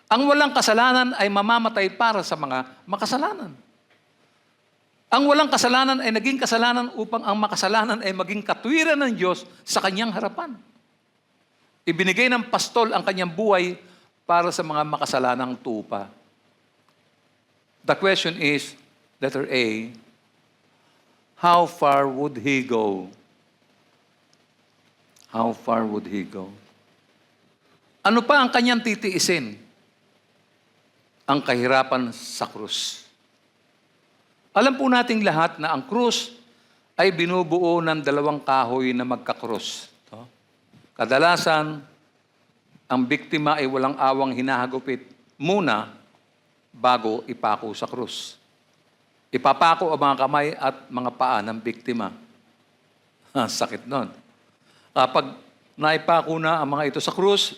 Speaker 1: Ang walang kasalanan ay mamamatay para sa mga makasalanan. Ang walang kasalanan ay naging kasalanan upang ang makasalanan ay maging katwiran ng Diyos sa kanyang harapan. Ibinigay ng pastol ang kanyang buhay para sa mga makasalanang tupa. The question is, letter A, how far would he go? How far would he go? Ano pa ang kanyang titiisin? Ang kahirapan sa krus. Alam po nating lahat na ang krus ay binubuo ng dalawang kahoy na magkakrus. Kadalasan, ang biktima ay walang awang hinahagupit muna bago ipako sa krus. Ipapako ang mga kamay at mga paa ng biktima. Sakit nun. Kapag naipako na ang mga ito sa krus,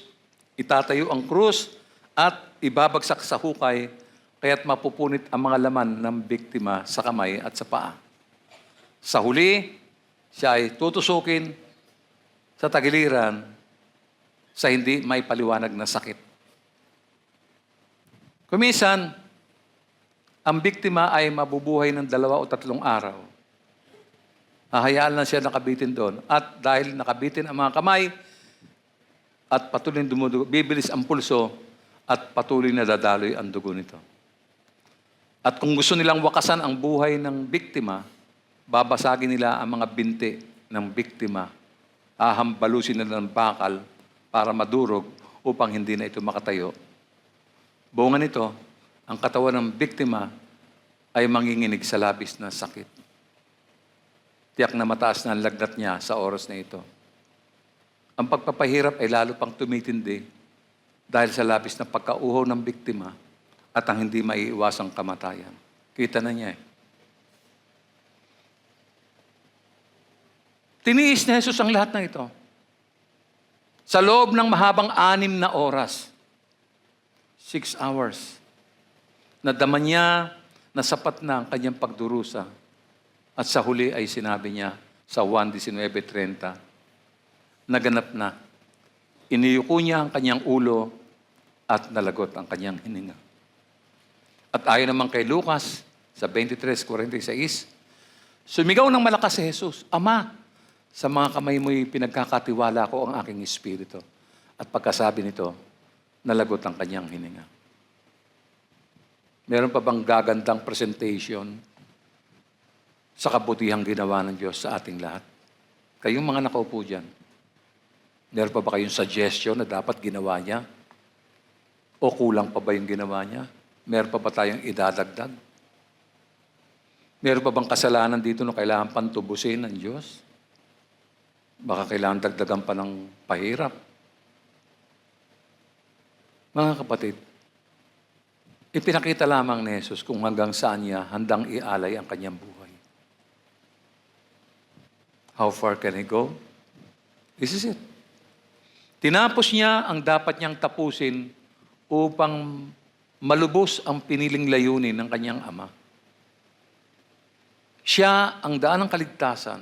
Speaker 1: itatayo ang krus at ibabagsak sa hukay, kaya't mapupunit ang mga laman ng biktima sa kamay at sa paa. Sa huli, siya ay tutusukin sa tagiliran sa hindi may paliwanag na sakit. Kuminsan, ang biktima ay mabubuhay ng 2 o 3 araw. Hahayaan lang siya nakabitin doon. At dahil nakabitin ang mga kamay at patuloy dumudugo, bibilis ang pulso at patuloy na dadaloy ang dugo nito. At kung gusto nilang wakasan ang buhay ng biktima, babasagin nila ang mga binti ng biktima. Ahambalusin nila ng bakal para madurog upang hindi na ito makatayo. Bunga nito, ang katawan ng biktima ay manginginig sa labis na sakit. Tiyak na mataas na ang lagnat niya sa oras na ito. Ang pagpapahirap ay lalo pang tumitindi dahil sa labis na pagkauhaw ng biktima at ang hindi maiiwasang kamatayan. Kita na niya Tiniis ni Jesus ang lahat ng ito. Sa loob ng mahabang 6 na oras, 6 hours, nadama niya na sapat na ang kanyang pagdurusa. At sa huli ay sinabi niya sa 1:19:30, naganap na. Iniyuko niya ang kanyang ulo at nalagot ang kanyang hininga. At ayon naman kay Lucas sa 23:46, Sumigaw ng malakas si Jesus, Ama, sa mga kamay mo'y pinagkakatiwala ko ang aking espiritu. At pagkasabi nito, nalagot ang kanyang hininga. Meron pa bang gagandang presentation sa kabutihang ginawa ng Diyos sa ating lahat? Kayong mga nakaupo dyan, meron pa ba kayong suggestion na dapat ginawa niya? O kulang pa ba yung ginawa niya? Meron pa ba tayong idadagdag? Meron pa bang kasalanan dito na kailangan pantubusin ng Diyos? Baka kailangan dagdagan pa ng pahirap. Mga kapatid, ipinakita lamang ni Jesus kung hanggang saan niya handang ialay ang kanyang buhay. How far can He go? This is it. Tinapos niya ang dapat niyang tapusin upang malubos ang piniling layunin ng kanyang Ama. Siya ang daan ng kaligtasan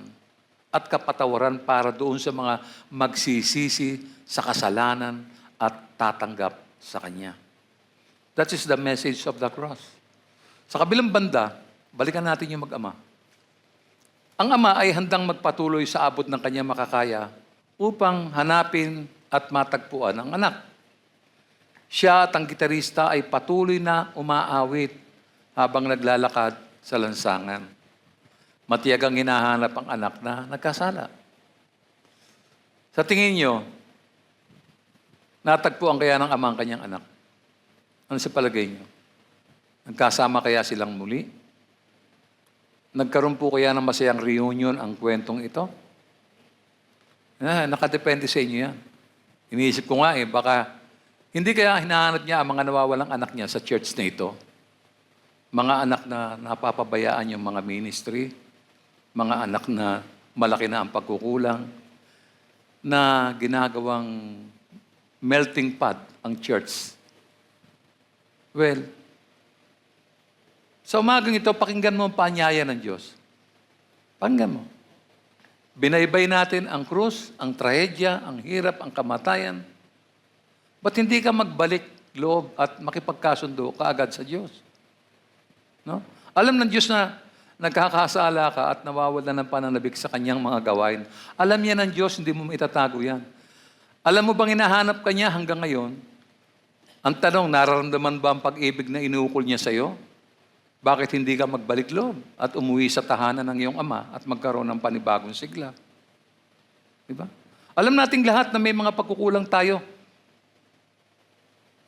Speaker 1: at kapatawaran para doon sa mga magsisisi sa kasalanan at tatanggap sa Kanya. That is the message of the cross. Sa kabilang banda, balikan natin yung mag-ama. Ang Ama ay handang magpatuloy sa abot ng Kanyang makakaya upang hanapin at matagpuan ang anak. Siya at ang gitarista ay patuloy na umaawit habang naglalakad sa lansangan. Matiyagang hinahanap ang anak na nagkasala. Sa tingin nyo, natagpuan kaya ng ama ang kanyang anak? Ano sa palagay nyo? Nagkasama kaya silang muli? Nagkaroon po kaya ng masayang reunion ang kwentong ito? Nakadepende sa inyo yan. Iniisip ko nga baka hindi kaya hinahanap niya ang mga nawawalang anak niya sa church na ito? Mga anak na napapabayaan yung mga ministry, mga anak na malaki na ang pagkukulang, na ginagawang melting pot ang church. Well, sa umagang ito, pakinggan mo ang paanyaya ng Diyos. Pakinggan mo. Binaybay natin ang krus, ang trahedya, ang hirap, ang kamatayan. Ba't hindi ka magbalik loob at makipagkasundo kaagad sa Diyos? No? Alam ng Diyos na nagkakasala ka at nawawala ng pananabik sa kanyang mga gawain. Alam niya ng Diyos, hindi mo itatago yan. Alam mo bang hinahanap ka niya hanggang ngayon? Ang tanong, nararamdaman ba ang pag-ibig na inuukol niya sa iyo? Bakit hindi ka magbalik loob at umuwi sa tahanan ng iyong ama at magkaroon ng panibagong sigla? Diba? Alam nating lahat na may mga pagkukulang tayo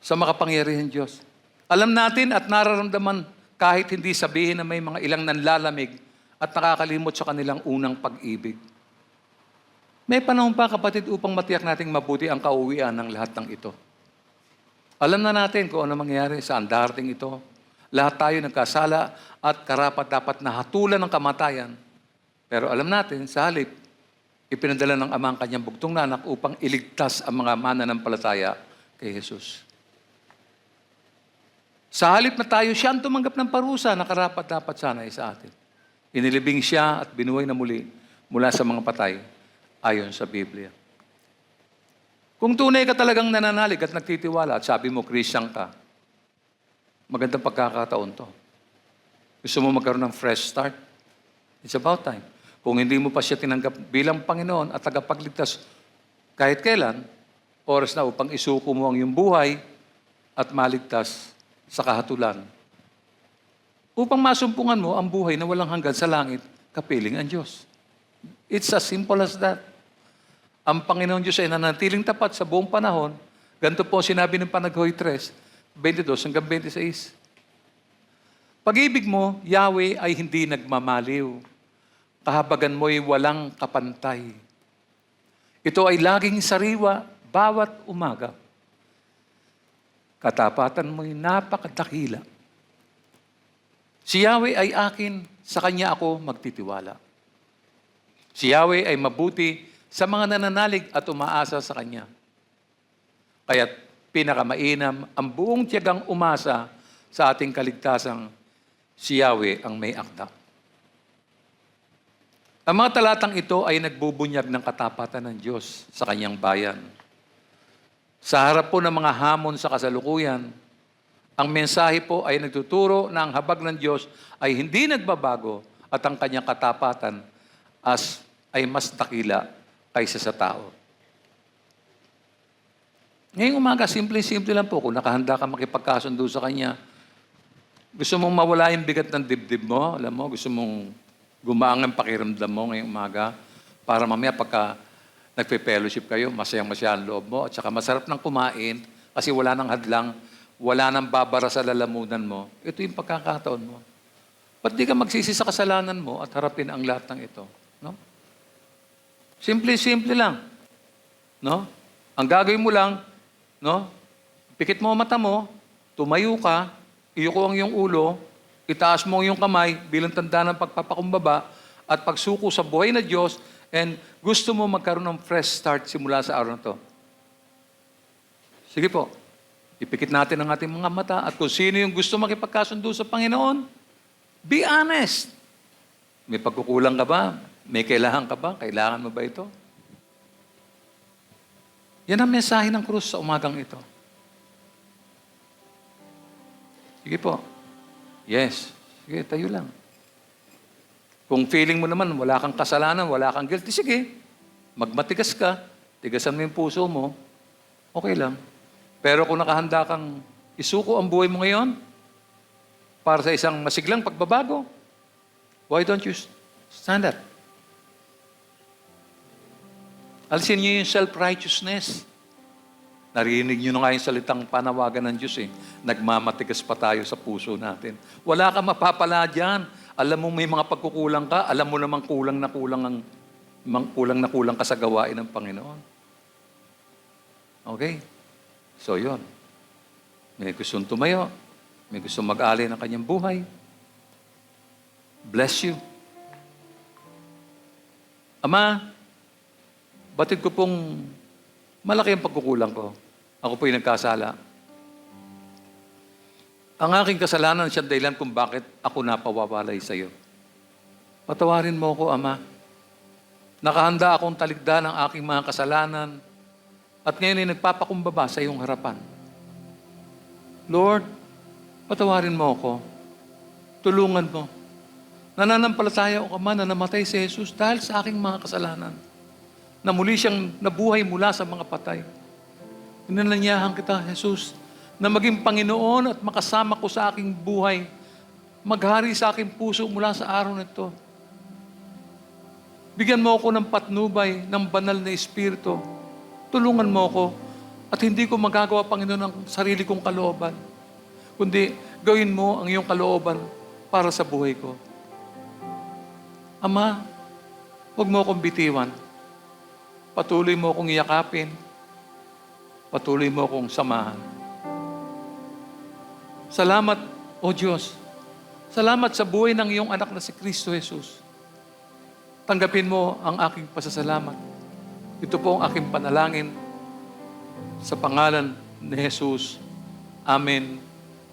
Speaker 1: sa makapangyarihan Diyos. Alam natin at nararamdaman kahit hindi sabihin na may mga ilang nanlalamig at nakakalimot sa kanilang unang pag-ibig. May panahon pa, kapatid, upang matiyak nating mabuti ang kauwian ng lahat ng ito. Alam na natin kung ano mangyayari sa darating ito. Lahat tayo nagkasala at karapat-dapat na hatulan ng kamatayan. Pero alam natin, sa halip, ipinadala ng Ama ang kanyang bugtong na anak upang iligtas ang mga mananampalataya kay Jesus. Sa halip na tayo, siya ang tumanggap ng parusa na karapat-dapat sana ay sa atin. Inilibing siya at binuhay na muli mula sa mga patay ayon sa Biblia. Kung tunay ka talagang nananalig at nagtitiwala at sabi mo, Christian ka, magandang pagkakataon to. Gusto mo magkaroon ng fresh start? It's about time. Kung hindi mo pa siya tinanggap bilang Panginoon at tagapagligtas kahit kailan, oras na upang isuko mo ang iyong buhay at maligtas sa kahatulan. Upang masumpungan mo ang buhay na walang hanggan sa langit, kapiling ang Diyos. It's as simple as that. Ang Panginoon Diyos ay nanatiling tapat sa buong panahon. Ganito po sinabi ng Panaghoy 3, 22 hanggang 26. Pag-ibig mo, Yahweh, ay hindi nagmamaliw. Kahabagan mo'y walang kapantay. Ito ay laging sariwa bawat umaga. Katapatan mo'y napakadakila. Si Yahweh ay akin, sa Kanya ako magtitiwala. Si Yahweh ay mabuti sa mga nananalig at umaasa sa Kanya. Kaya't pinakamainam ang buong tiyagang umasa sa ating kaligtasang si Yahweh ang may akda. Ang mga talatang ito ay nagbubunyag ng katapatan ng Diyos sa Kanyang bayan. Sa harap po ng mga hamon sa kasalukuyan, ang mensahe po ay nagtuturo na ang habag ng Diyos ay hindi nagbabago at ang kanyang katapatan ay mas dakila kaysa sa tao. Ngayong umaga, simple-simple lang po. Kung nakahanda ka makipagkasundo sa Kanya, gusto mong mawala yung bigat ng dibdib mo, alam mo, gusto mong gumaang ang pakiramdam mo ngayong umaga, para mamaya pagka nagpe-fellowship kayo, masayang-masaya ang loob mo, at saka masarap ng kumain, kasi wala nang hadlang, wala nang babara sa lalamunan mo. Ito yung pagkakataon mo. Ba't di ka magsisi sa kasalanan mo at harapin ang lahat ng ito? No? Simple-simple lang. No? Ang gagawin mo lang, no? Pikit mo ang mata mo, tumayo ka, iyuko ang iyong ulo, itaas mo ang iyong kamay bilang tanda ng pagpapakumbaba at pagsuko sa buhay na Diyos, and gusto mo magkaroon ng fresh start simula sa araw na to. Sige po, ipikit natin ang ating mga mata at kung sino yung gusto makipagkasundo sa Panginoon, be honest. May pagkukulang ka ba? May kailangan ka ba? Kailangan mo ba ito? Yan ang mensahe ng krus sa umagang ito. Sige po. Yes. Sige, tayo lang. Kung feeling mo naman, wala kang kasalanan, wala kang guilty, sige. Magmatigas ka, tigasan mo yung puso mo, okay lang. Pero kung nakahanda kang isuko ang buhay mo ngayon para sa isang masiglang pagbabago, why don't you stand up? Alisin niyo yung self-righteousness. Narinig niyo na nga yung salitang panawagan ng Diyos eh. Nagmamatigas pa tayo sa puso natin. Wala kang mapapala dyan. Alam mo may mga pagkukulang ka, alam mo namang kulang na kulang ka sa gawain ng Panginoon. Okay? So yun. May gustong tumayo. May gustong mag-alay ng kanyang buhay. Bless you. Ama, batid ko pong malaki ang pagkukulang ko. Ako po'y nagkasala. Ang aking kasalanan siya dahilan kung bakit ako napawawalay sa iyo. Patawarin mo ako, Ama. Nakahanda akong talikdan ang aking mga kasalanan at ngayon ay nagpapakumbaba sa iyong harapan. Lord, patawarin mo ako. Tulungan mo. Nananampalataya ako, Ama, na namatay si Jesus dahil sa aking mga kasalanan. Na muli siyang nabuhay mula sa mga patay. Inananyahan kita, Jesus, na maging Panginoon at makasama ko sa aking buhay. Maghari sa aking puso mula sa araw na ito. Bigyan mo ako ng patnubay ng banal na Espiritu. Tulungan mo ako at hindi ko magagawa, Panginoon, ang sarili kong kalooban. Kundi gawin mo ang iyong kalooban para sa buhay ko. Ama, huwag mo akong bitiwan. Patuloy mo akong iyakapin. Patuloy mo akong samahan. Salamat, O Diyos. Salamat sa buhay ng iyong anak na si Kristo Jesus. Tanggapin mo ang aking pasasalamat. Ito po ang aking panalangin sa pangalan ni Jesus. Amen.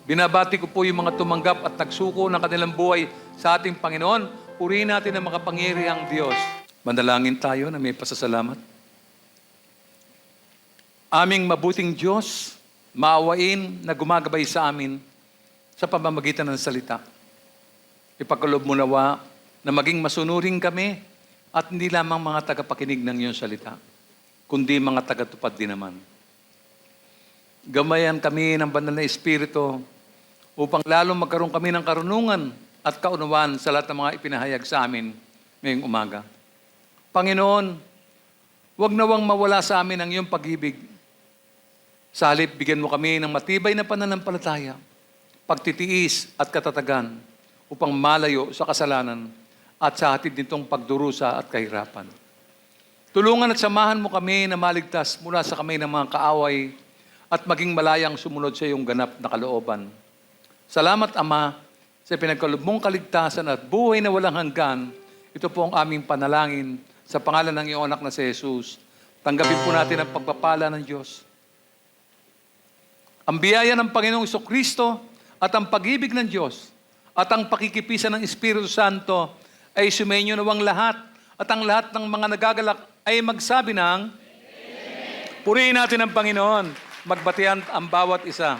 Speaker 1: Binabati ko po yung mga tumanggap at nagsuko ng kanilang buhay sa ating Panginoon. Purihin natin ang makapangyarihang Diyos. Manalangin tayo na may pasasalamat. Aming mabuting Diyos, maawain na gumagabay sa amin sa pamamagitan ng salita. Ipagkaloob mo nawa na maging masunurin kami at hindi lamang mga tagapakinig ng iyong salita, kundi mga tagatupad din naman. Gamayan kami ng banal na Espiritu upang lalong magkaroon kami ng karunungan at kaunawaan sa lahat ng mga ipinahayag sa amin ngayong umaga. Panginoon, huwag nawang mawala sa amin ang iyong pag-ibig. Sa halip, bigyan mo kami ng matibay na pananampalataya, pagtitiis at katatagan upang malayo sa kasalanan at sa hatid nitong pagdurusa at kahirapan. Tulungan at samahan mo kami na maligtas mula sa kamay ng mga kaaway at maging malayang sumunod sa iyong ganap na kalooban. Salamat, Ama, sa pinagkaloob mong kaligtasan at buhay na walang hanggan. Ito po ang aming panalangin sa pangalan ng iyong anak na si Jesus. Tanggapin po natin ang pagpapala ng Diyos. Ang biyaya ng Panginoong Jesucristo at ang pag-ibig ng Diyos at ang pakikipisan ng Espiritu Santo ay sumainyo nawang lahat at ang lahat ng mga nagagalak ay magsabi ng Amen. Purihin natin ang Panginoon, magbatian ang bawat isa.